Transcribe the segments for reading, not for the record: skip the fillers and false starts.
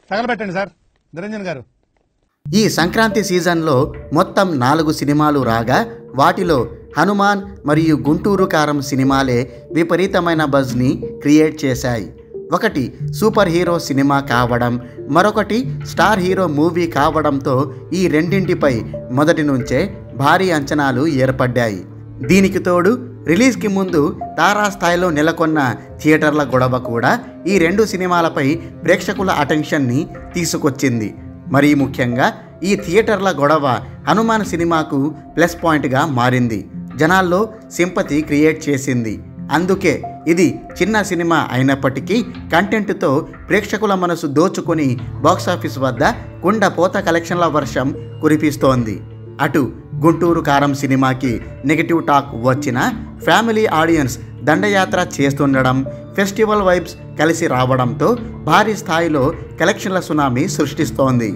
తగలబెట్టండి sir Niranjan గారు. ఈ సంక్రాంతి సీజన్లో మొత్తం 4 సినిమాలు రాగా వాటిలో హనుమాన్ మరియు గుంటూరు కారం సినిమాలే విపరీతమైన బజ్ని క్రియేట్ చేశాయి. ఒకటి సూపర్ హీరో సినిమా కావడం, మరొకటి స్టార్ హీరో మూవీ కావడంతో ఈ రెండింటిపై మొదటి నుంచే భారీ అంచనాలు ఏర్పడ్డాయి. దీనికి తోడు రిలీజ్కి ముందు తారాస్థాయిలో నెలకొన్న థియేటర్ల గొడవ కూడా ఈ 2 సినిమాలపై ప్రేక్షకుల అటెన్షన్ని తీసుకొచ్చింది. మరీ ముఖ్యంగా ఈ థియేటర్ల గొడవ హనుమాన్ సినిమాకు ప్లస్ పాయింట్గా మారింది. జనాల్లో సింపతి క్రియేట్ చేసింది. అందుకే ఇది చిన్న సినిమా అయినప్పటికీ కంటెంట్తో ప్రేక్షకుల మనసు దోచుకొని బాక్సాఫీస్ వద్ద కుండపోత కలెక్షన్ల వర్షం కురిపిస్తోంది. అటు గుంటూరు కారం సినిమాకి నెగిటివ్ టాక్ వచ్చిన ఫ్యామిలీ ఆడియన్స్ దండయాత్ర చేస్తుండడం, ఫెస్టివల్ వైబ్స్ కలిసి రావడంతో భారీ స్థాయిలో కలెక్షన్ల సునామీ సృష్టిస్తోంది.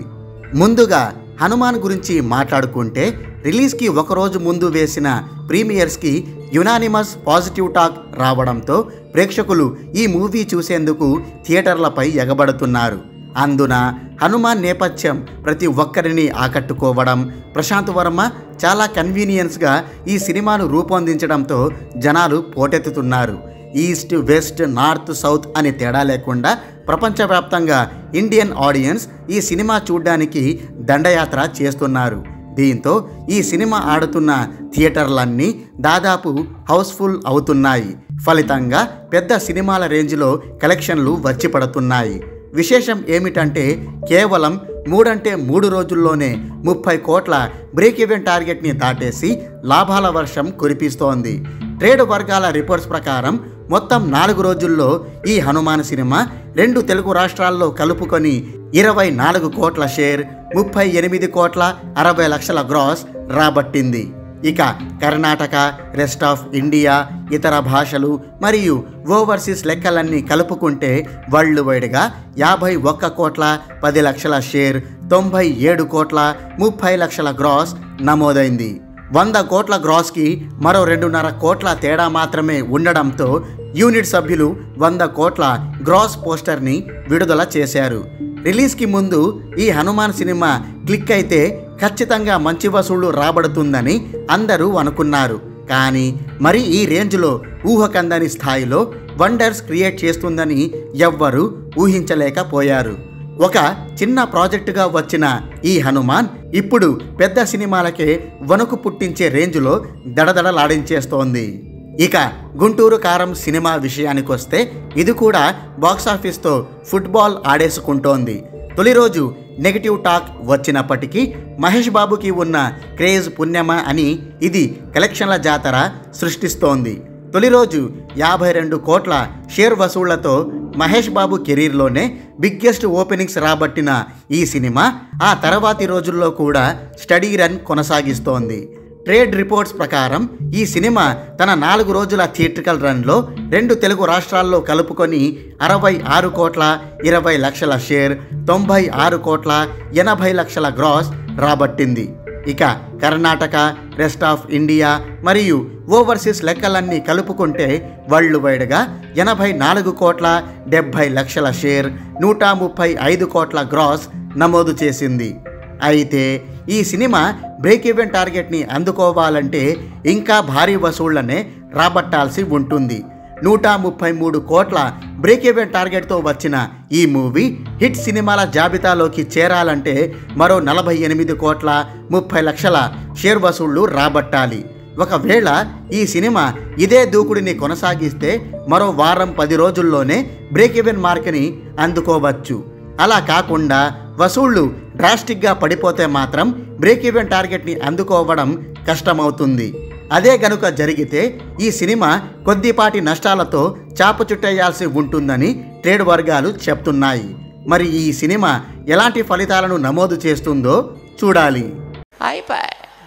ముందుగా హనుమాన్ గురించి మాట్లాడుకుంటే రిలీజ్కి ఒకరోజు ముందు వేసిన ప్రీమియర్స్కి యునానిమస్ పాజిటివ్ టాక్ రావడంతో ప్రేక్షకులు ఈ మూవీ చూసేందుకు థియేటర్లపై ఎగబడుతున్నారు. అందున హనుమాన్ నేపథ్యం ప్రతి ఒక్కరిని ఆకట్టుకోవడం, ప్రశాంత్ వర్మ చాలా కన్వీనియన్స్గా ఈ సినిమాను రూపొందించడంతో జనాలు పోటెత్తుతున్నారు. ఈస్ట్, వెస్ట్, నార్త్, సౌత్ అని తేడా లేకుండా ప్రపంచవ్యాప్తంగా ఇండియన్ ఆడియన్స్ ఈ సినిమా చూడ్డానికి దండయాత్ర చేస్తున్నారు. దీంతో ఈ సినిమా ఆడుతున్న థియేటర్లన్నీ దాదాపు హౌస్ఫుల్ అవుతున్నాయి. ఫలితంగా పెద్ద సినిమాల రేంజ్లో కలెక్షన్లు వచ్చి పడుతున్నాయి. విశేషం ఏమిటంటే కేవలం 3 రోజుల్లోనే 30 కోట్ల బ్రేక్ ఈవెన్ టార్గెట్ని దాటేసి లాభాల వర్షం కురిపిస్తోంది. ట్రేడ్ వర్గాల రిపోర్ట్స్ ప్రకారం మొత్తం 4 రోజుల్లో ఈ హనుమాన్ సినిమా 2 తెలుగు రాష్ట్రాల్లో కలుపుకొని 24 కోట్ల షేర్, 38 కోట్ల 60 లక్షల గ్రాస్ రాబట్టింది. ఇక కర్ణాటక, రెస్ట్ ఆఫ్ ఇండియా, ఇతర భాషలు మరియు ఓవర్సీస్ లెక్కలన్నీ కలుపుకుంటే వరల్డ్ వైడ్గా 51 కోట్ల 10 లక్షల షేర్, 97 కోట్ల 30 లక్షల గ్రాస్ నమోదైంది. 100 కోట్ల గ్రాస్కి మరో 2.5 కోట్ల తేడా మాత్రమే ఉండడంతో యూనిట్ సభ్యులు 100 కోట్ల గ్రాస్ పోస్టర్ని విడుదల చేశారు. రిలీజ్కి ముందు ఈ హనుమాన్ సినిమా క్లిక్ అయితే ఖచ్చితంగా మంచి వసూళ్లు రాబడుతుందని అందరూ అనుకున్నారు. కానీ మరి ఈ రేంజ్లో ఊహకందని స్థాయిలో వండర్స్ క్రియేట్ చేస్తుందని ఎవ్వరూ ఊహించలేకపోయారు. ఒక చిన్న ప్రాజెక్టుగా వచ్చిన ఈ హనుమాన్ ఇప్పుడు పెద్ద సినిమాలకే వణుకు పుట్టించే రేంజ్లో దడదడలాడించేస్తోంది. ఇక గుంటూరు కారం సినిమా విషయానికొస్తే ఇది కూడా బాక్సాఫీస్తో ఫుట్బాల్ ఆడేసుకుంటోంది. తొలి రోజు నెగిటివ్ టాక్ వచ్చినప్పటికీ మహేష్ బాబుకి ఉన్న క్రేజ్ పుణ్యమా అని ఇది కలెక్షన్ల జాతర సృష్టిస్తోంది. తొలి రోజు 52 కోట్ల share వసూళ్లతో Mahesh Babu కెరీర్లోనే biggest openings రాబట్టిన ఈ సినిమా ఆ తర్వాతి రోజుల్లో కూడా స్టడీ రన్ కొనసాగిస్తోంది. ట్రేడ్ రిపోర్ట్స్ ప్రకారం ఈ సినిమా తన 4 రోజుల థియేట్రికల్ రన్లో 2 తెలుగు రాష్ట్రాల్లో కలుపుకొని 66 కోట్ల 20 లక్షల షేర్, 96 కోట్ల 80 లక్షల గ్రాస్ రాబట్టింది. ఇక కర్ణాటక, రెస్ట్ ఆఫ్ ఇండియా మరియు ఓవర్సీస్ లెక్కలన్నీ కలుపుకుంటే వరల్డ్ వైడ్గా 84 కోట్ల 70 లక్షల షేర్, 135 కోట్ల గ్రాస్ నమోదు చేసింది. అయితే ఈ సినిమా బ్రేక్ ఈవెన్ టార్గెట్ని అందుకోవాలంటే ఇంకా భారీ వసూళ్లనే రాబట్టాల్సి ఉంటుంది. 133 కోట్ల బ్రేక్ ఈవెన్ టార్గెట్తో వచ్చిన ఈ మూవీ హిట్ సినిమాల జాబితాలోకి చేరాలంటే మరో 48 కోట్ల 30 లక్షల షేర్ వసూళ్లు రాబట్టాలి. ఒకవేళ ఈ సినిమా ఇదే దూకుడిని కొనసాగిస్తే మరో వారం 10 రోజుల్లోనే బ్రేక్ ఈవెన్ మార్క్ని అందుకోవచ్చు. అలా కాకుండా వసూళ్లు డ్రాస్టిక్గా పడిపోతే మాత్రం బ్రేక్ ఈవెన్ టార్గెట్ని అందుకోవడం కష్టమవుతుంది. అదే గనుక జరిగితే ఈ సినిమా కొద్దిపాటి నష్టాలతో చాప చుట్టేయాల్సి ఉంటుందని ట్రేడ్ వర్గాలు చెప్తున్నాయి. మరి ఈ సినిమా ఎలాంటి ఫలితాలను నమోదు చేస్తుందో చూడాలి.